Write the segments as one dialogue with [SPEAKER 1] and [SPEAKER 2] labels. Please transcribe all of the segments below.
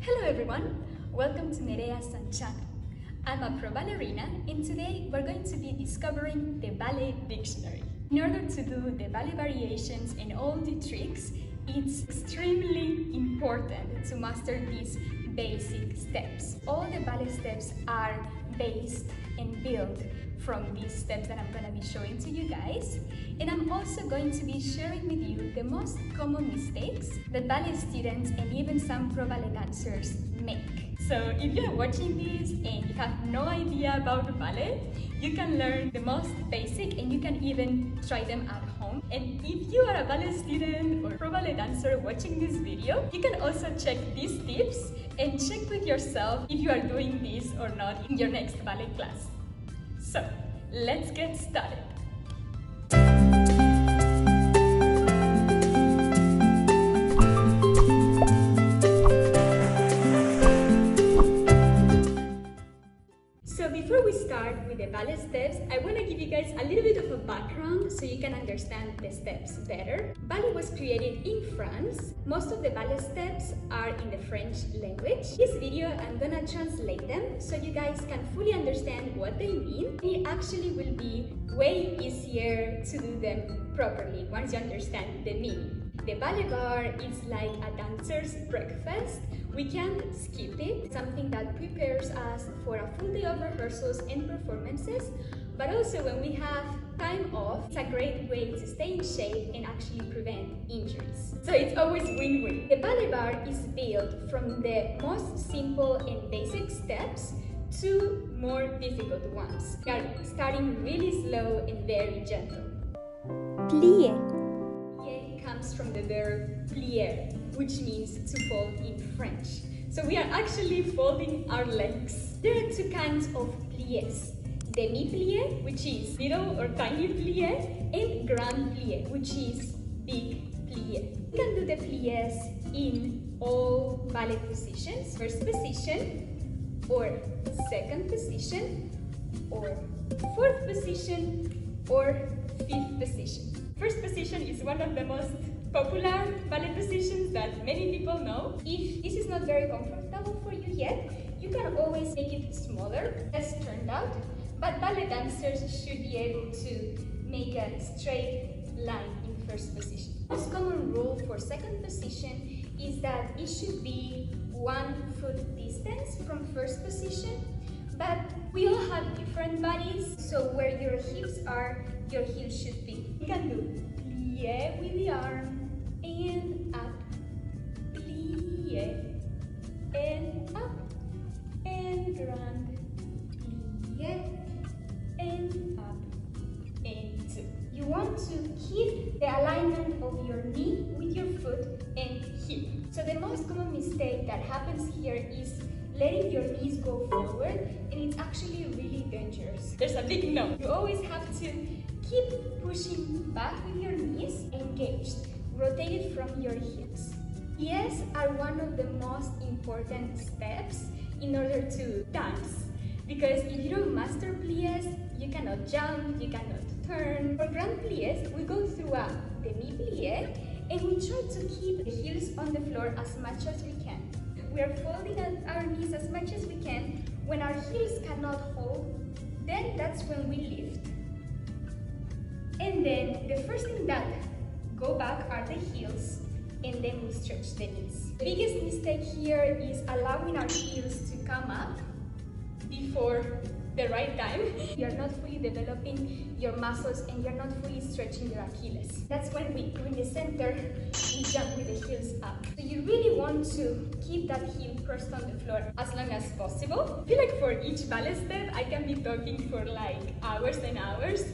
[SPEAKER 1] Hello everyone, welcome to Nerea Sanchano. I'm a pro ballerina and today we're going to be discovering the ballet dictionary. In order to do the ballet variations and all the tricks, it's extremely important to master these basic steps. All the ballet steps are based and built from these steps that I'm going to be showing to you guys. And I'm also going to be sharing with you the most common mistakes that ballet students and even some pro ballet dancers make. So if you're watching this and you have no idea about ballet, you can learn the most basic and you can even try them at home. And if you are a ballet student or pro ballet dancer watching this video, you can also check these tips and check with yourself if you are doing this or not in your next ballet class. So, let's get started. So before we start with the ballet steps, I want to give you guys a little bit of a background so you can understand the steps better. Ballet was created in France. Most of the ballet steps are in the French language. This video, I'm gonna translate them so you guys can fully understand what they mean. It actually will be way easier to do them properly once you understand the meaning. The ballet bar is like a dancer's breakfast. We can't skip it. It's something that prepares us for a full day of rehearsals and performances, but also when we have time off, it's a great way to stay in shape and actually prevent injuries. So it's always win-win. The ballet bar is built from the most simple and basic steps to more difficult ones. We are starting really slow and very gentle.
[SPEAKER 2] Plier.
[SPEAKER 1] Comes from the verb plier, which means to fold in French. So we are actually folding our legs. There are two kinds of pliés. Demi-plié, which is little or tiny plié, and grand plié, which is big plié. You can do the pliés in all ballet positions. First position, or second position, or fourth position, or fifth position. First position is one of the most popular ballet positions that many people know. If this is not very comfortable for you yet, you can always make it smaller, as turned out, but ballet dancers should be able to make a straight line in first position. The most common rule for second position is that it should be 1 foot distance from first position, but we all have different bodies, so where your hips are, your heels should be. You can do plié with the arm and up, plié and up, and grand, plié and up, and two. You want to keep the alignment of your knee with your foot and hip. So the most common mistake that happens here is letting your knees go forward, and it's actually really dangerous. There's a big no. You always have to keep pushing back with your knees engaged, rotated from your hips. Pliés are one of the most important steps in order to dance, because if you don't master pliés, you cannot jump, you cannot turn. For grand pliés, we go through a demi-plié, and we try to keep the heels on the floor as much as we can. We are folding our knees as much as we can. When our heels cannot hold, then that's when we lift. And then the first thing that go back are the heels, and then we stretch the knees. The biggest mistake here is allowing our heels to come up before the right time. You're not fully developing your muscles and you're not fully stretching your Achilles. That's when we do in the center, we jump with the heels up. So you really want to keep that heel first on the floor as long as possible. I feel like for each ballet step, I can be talking for like hours and hours.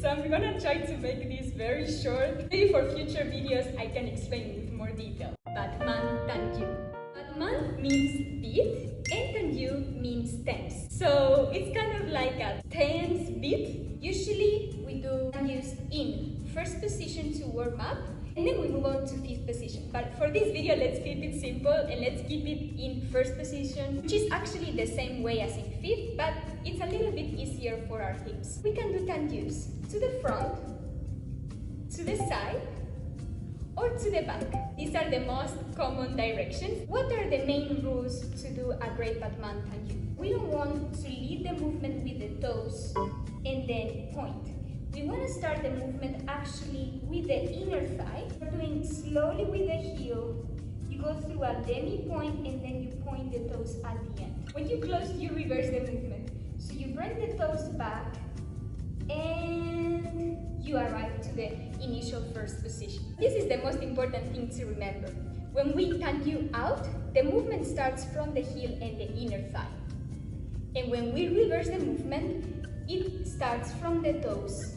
[SPEAKER 1] So I'm gonna try to make this very short. Maybe for future videos, I can explain with more detail. Battement tendu. Battement means beat, and tendu means tense. So it's kind of like a tense beat. Usually we do tendus in first position to warm up, and then we move on to fifth position. But for this video, let's keep it simple and let's keep it in first position, which is actually the same way as in fifth, but it's a little bit easier for our hips. We can do tendus to the front, to the side, or or to the back. These are the most common directions. What are the main rules to do a great Padmantan U? We don't want to lead the movement with the toes and then point. We want to start the movement actually with the inner thigh. We're doing slowly with the heel. You go through a demi-point and then you point the toes at the end. When you close, you reverse the movement. So you bring the toes back and you arrive to the initial first position. This is the most important thing to remember. When we tan you out, the movement starts from the heel and the inner thigh. And when we reverse the movement, it starts from the toes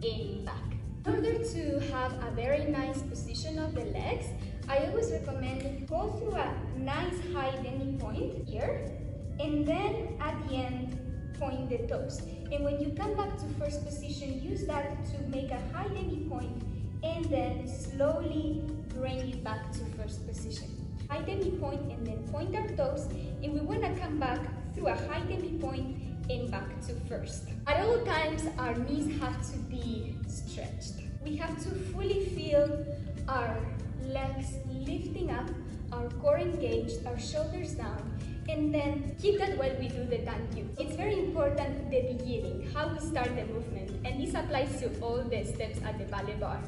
[SPEAKER 1] and back. In order to have a very nice position of the legs, I always recommend go through a nice high demi-point here, and then at the end, point the toes. And when you come back to first position, use that to make a high demi-point and then slowly bring it back to first position. High demi-point and then point our toes, and we want to come back through a high demi-point and back to first. At all times, our knees have to be stretched. We have to fully feel our legs lifting up, our core engaged, our shoulders down, and then keep that while we do the tan U. It's very important the beginning, how we start the movement, and this applies to all the steps at the ballet bar.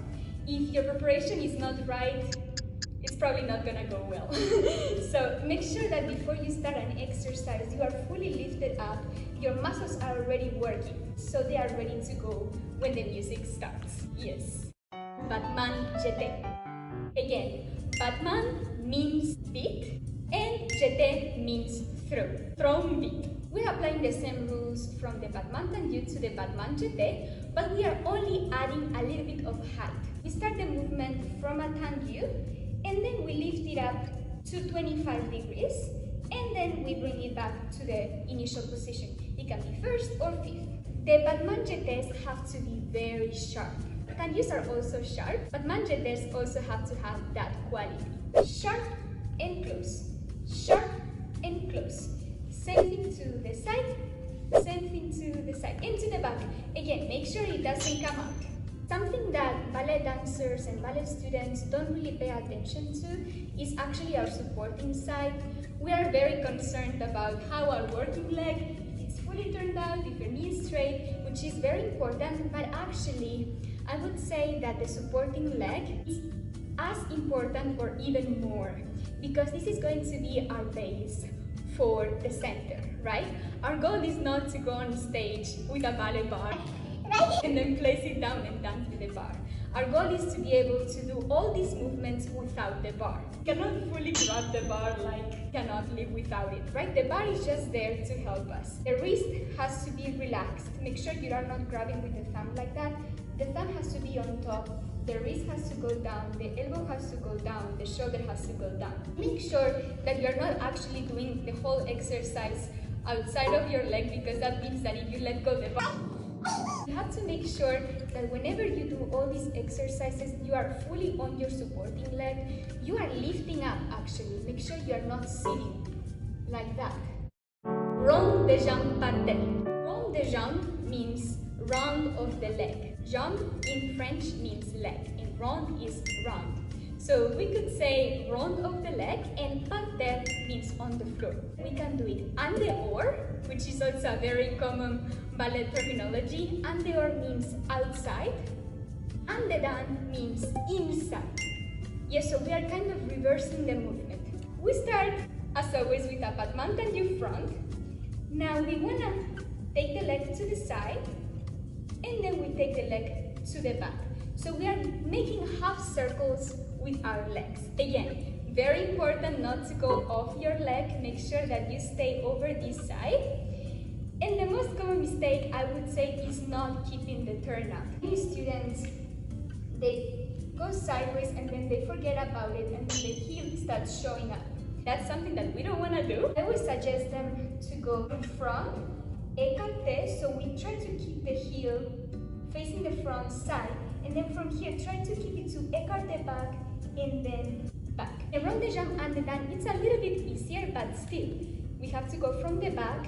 [SPEAKER 1] If your preparation is not right, it's probably not gonna go well. So make sure that before you start an exercise, you are fully lifted up, your muscles are already working, so they are ready to go when the music starts. Yes. Padman Jete. Again, Padman means beat, and Jete means throw, thrown beat. We are applying the same rules from the Padmantan U to the Padman Jete, but we are only adding a little bit of height. We start the movement from a tan U, and then we lift it up to 25 degrees, and then we bring it back to the initial position. It can be first or fifth. The Padman Jetes have to be very sharp. Tan Us are also sharp, but Padman Jetes also have to have that quality. Sharp and close. Sharp and close. Same thing to the side, same thing to the side, and to the back. Again, make sure it doesn't come out. Something that ballet dancers and ballet students don't really pay attention to is actually our supporting side. We are very concerned about how our working leg is fully turned out, if your knee is straight, which is very important, but actually I would say that the supporting leg is as important or even more, because this is going to be our base for the center, right? Our goal is not to go on stage with a ballet bar and then place it down and dance with the bar. Our goal is to be able to do all these movements without the bar. You cannot fully grab the bar like cannot live without it, right? The bar is just there to help us. The wrist has to be relaxed. Make sure you are not grabbing with the thumb like that. The thumb has to be on top. The wrist has to go down, the elbow has to go down, the shoulder has to go down. Make sure that you're not actually doing the whole exercise outside of your leg, because that means that if you let go the bar, you have to make sure that whenever you do all these exercises, you are fully on your supporting leg. You are lifting up actually. Make sure you are not sitting like that. Rond de jambe parallèle. Rond de jambe means round of the leg. Jambe in French means leg, and rond is round. So we could say rond of the leg, and parterre means on the floor. We can do it en dehors, which is also a very common ballet terminology. En dehors means outside, en dedans means inside. Yes, so we are kind of reversing the movement. We start, as always, with a Padmantan U front. Now we want to take the leg to the side, and then we take the leg to the back. So we are making half circles with our legs. Again, very important not to go off your leg. Make sure that you stay over this side. And the most common mistake, I would say, is not keeping the turnout. Many students, they go sideways and then they forget about it, and then the heel starts showing up. That's something that we don't want to do. I would suggest them to go in front, écarté, so we try to keep the heel facing the front side, and then from here try to keep it to écarté back and then back. And rond de jambe en dedans, it's a little bit easier, but still we have to go from the back,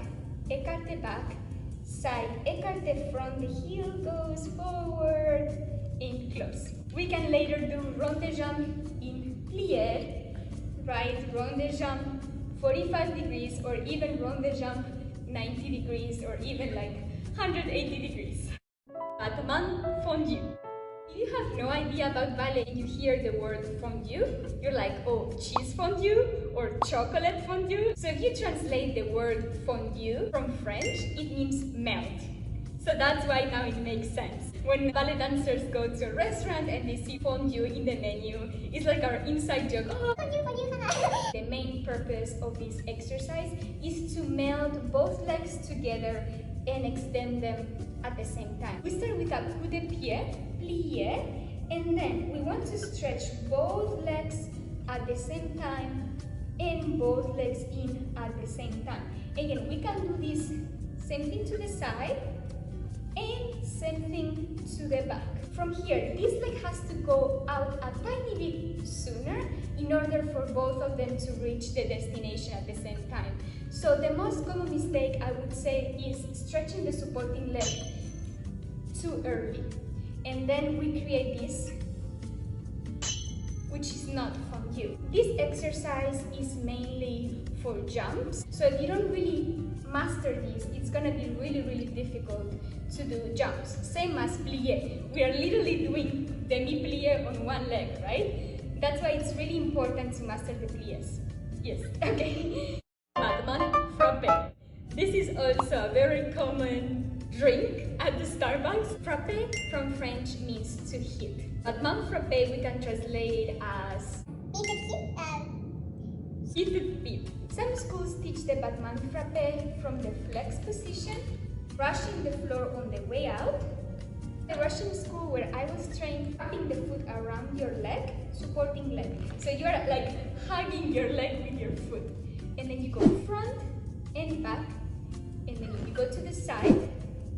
[SPEAKER 1] écarté back, side, écarté front, the heel goes forward and close. We can later do rond de jambe in plié, right? Rond de jambe 45 degrees, or even rond de jambe 90 degrees, or even like 180 degrees. Battement fondue. If you have no idea about ballet and you hear the word fondue, you're like, oh, cheese fondue or chocolate fondue. So if you translate the word fondue from French, it means melt. So that's why now it makes sense. When ballet dancers go to a restaurant and they see fondue in the menu, it's like our inside joke. Oh, fondue, fondue. The main purpose of this exercise is to melt both legs together and extend them at the same time. We start with a coup de pied, plié, and then we want to stretch both legs at the same time and both legs in at the same time. Again, we can do this same thing to the side and same thing to the back. From here, this leg has to go out a tiny bit sooner in order for both of them to reach the destination at the same time. So the most common mistake I would say is stretching the supporting leg too early. And then we create this, which is not fondue. This exercise is mainly for jumps. So if you don't really master this, it's gonna be really difficult to do jumps. Same as plié. We are literally doing demi-plié on one leg, right? That's why it's really important to master the pliés. Yes, okay. Battement frappé. This is also a very common drink at the Starbucks. Frappé from French means to hit. Battement frappé we can translate as hit. Some schools teach the battement frappé from the flex position, brushing the floor on the way out. The Russian school where I was trained, wrapping the foot around your leg, supporting leg. So you are like hugging your leg with your foot. And then you go front and back, and then you go to the side,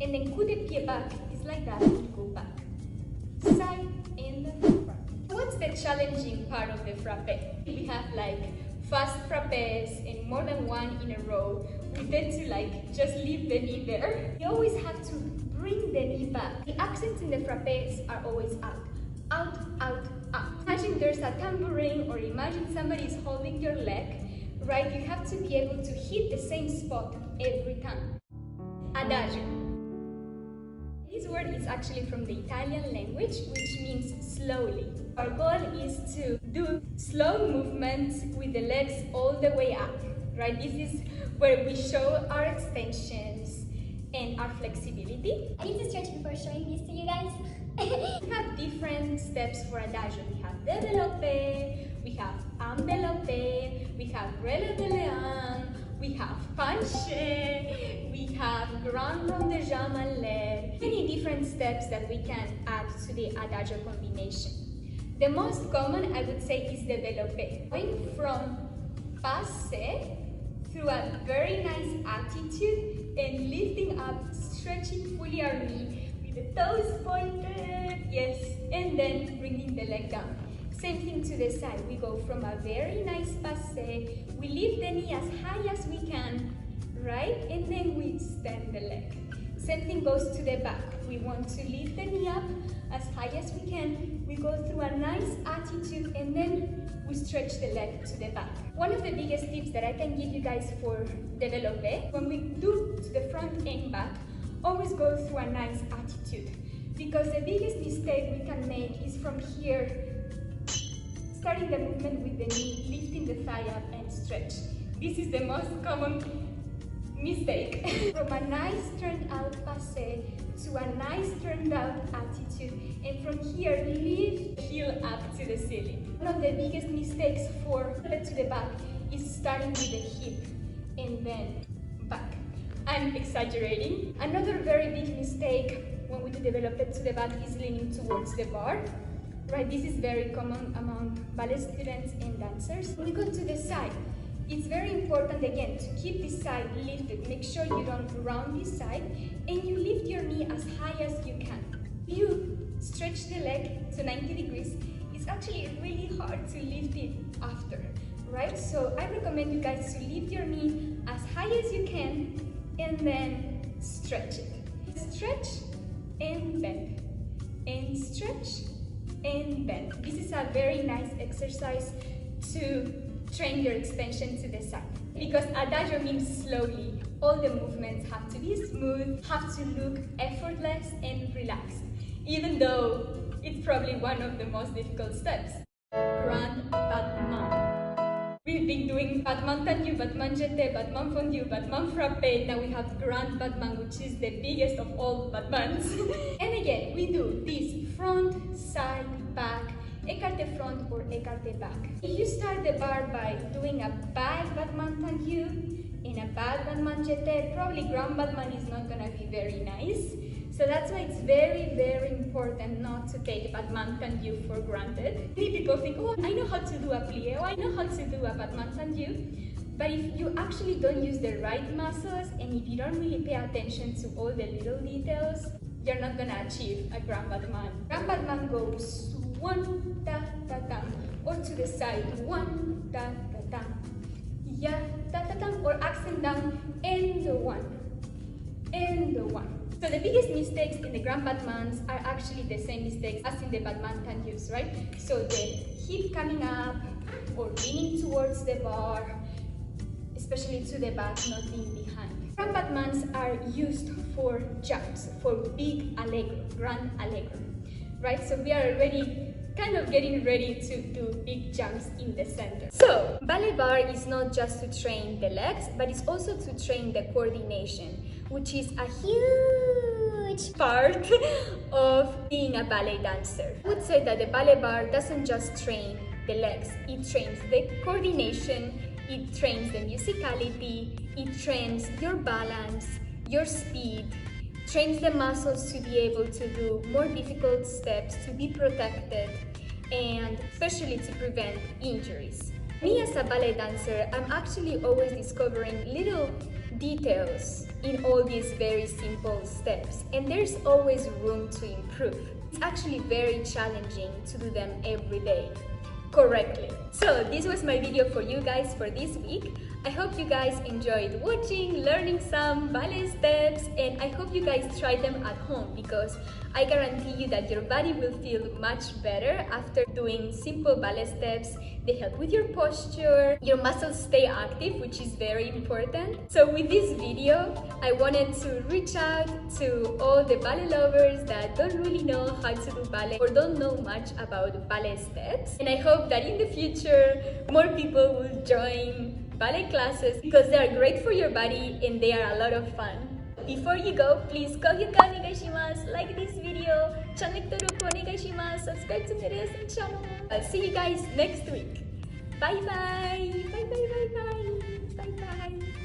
[SPEAKER 1] and then coup de pied back is like that, and you go back. Side and front. What's the challenging part of the frappé? We have like fast frappés and more than one in a row. We tend to like just leave the knee there. You always have to bring the knee back. The accents in the frappés are always out, out, out, out. Imagine there's a tambourine, or imagine somebody is holding your leg, right? You have to be able to hit the same spot every time. Adagio. This word is actually from the Italian language, which means slowly. Our goal is to do slow movements with the legs all the way up, right? This is where we show our extensions and our flexibility.
[SPEAKER 2] I need to stretch before showing this to you guys.
[SPEAKER 1] We have different steps for adagio. We have développé, we have enveloppé, we have releve de lion, we have penché, we have grand rond de jambe en l'air. Many different steps that we can add to the adagio combination. The most common, I would say, is développé. Going from passé through a very nice attitude and lifting up, stretching fully our knee with the toes pointed, yes, and then bringing the leg down. Same thing to the side. We go from a very nice passé, we lift the knee as high as we can, right? And then we extend the leg. Same thing goes to the back. We want to lift the knee up as high as we can. We go through a nice attitude and then we stretch the leg to the back. One of the biggest tips that I can give you guys for développé, when we do to the front and back, always go through a nice attitude. Because the biggest mistake we can make is from here, starting the movement with the knee, lifting the thigh up and stretch. This is the most common mistake. From a nice turned out passé to a nice turned out attitude, and from here lift heel up to the ceiling. One of the biggest mistakes for to the back is starting with the hip and then back. I'm exaggerating. Another very big mistake when we do développé to the back is leaning towards the bar. Right, this is very common among ballet students and dancers. When we go to the side, it's very important again to keep this side lifted. Make sure you don't round this side and you lift your knee as high as you can. You stretch the leg to 90 degrees. It's actually really hard to lift it after, right? So I recommend you guys to lift your knee as high as you can and then stretch it. Stretch and bend and stretch and bend. This is a very nice exercise to train your extension to the side. Because adagio means slowly. All the movements have to be smooth, have to look effortless and relaxed, even though it's probably one of the most difficult steps. Grand battement. We've been doing battement tendu, battement jeté, battement fondu, battement frappé. Now we have grand battement, which is the biggest of all battements. And again, we do this front, side, back, écarté front or écarté back. If you start the bar by doing a bad battement tendu and a bad battement jeté, probably grand battement is not gonna be very nice. So that's why it's very, very important not to take battement tendu for granted. Many people think, oh, I know how to do a plié, oh, I know how to do a battement tendu. But if you actually don't use the right muscles and if you don't really pay attention to all the little details, you're not gonna achieve a grand battement. Grand battement goes one, ta, ta, ta, or to the side, one, ta, ta, ta, ya, ta, ta, ta, or accent down, and the one, and the one. So the biggest mistakes in the grand battements are actually the same mistakes as in the battement tendus, right? So the hip coming up or leaning towards the bar, especially to the back, not being behind. Grand battements are used for jumps, for big allegro, grand allegro, right? So we are already kind of getting ready to do big jumps in the center. So ballet bar is not just to train the legs, but it's also to train the coordination, which is a huge part of being a ballet dancer. I would say that the ballet bar doesn't just train the legs, it trains the coordination, it trains the musicality, it trains your balance, your speed, trains the muscles to be able to do more difficult steps, to be protected, and especially to prevent injuries. Me as a ballet dancer, I'm actually always discovering little details in all these very simple steps, and there's always room to improve. It's actually very challenging to do them every day correctly. So this was my video for you guys for this week. I hope you guys enjoyed watching, learning some ballet steps, and I hope you guys try them at home because I guarantee you that your body will feel much better after doing simple ballet steps. They help with your posture, your muscles stay active, which is very important. So with this video, I wanted to reach out to all the ballet lovers that don't really know how to do ballet or don't know much about ballet steps. And I hope that in the future, more people will join ballet classes because they are great for your body and they are a lot of fun. Before you go, please kohyuka onegaishimasu, like this video, channel登録 onegaishimasu, subscribe to my recent channel. I'll see you guys next week. Bye bye! Bye bye bye bye! Bye bye!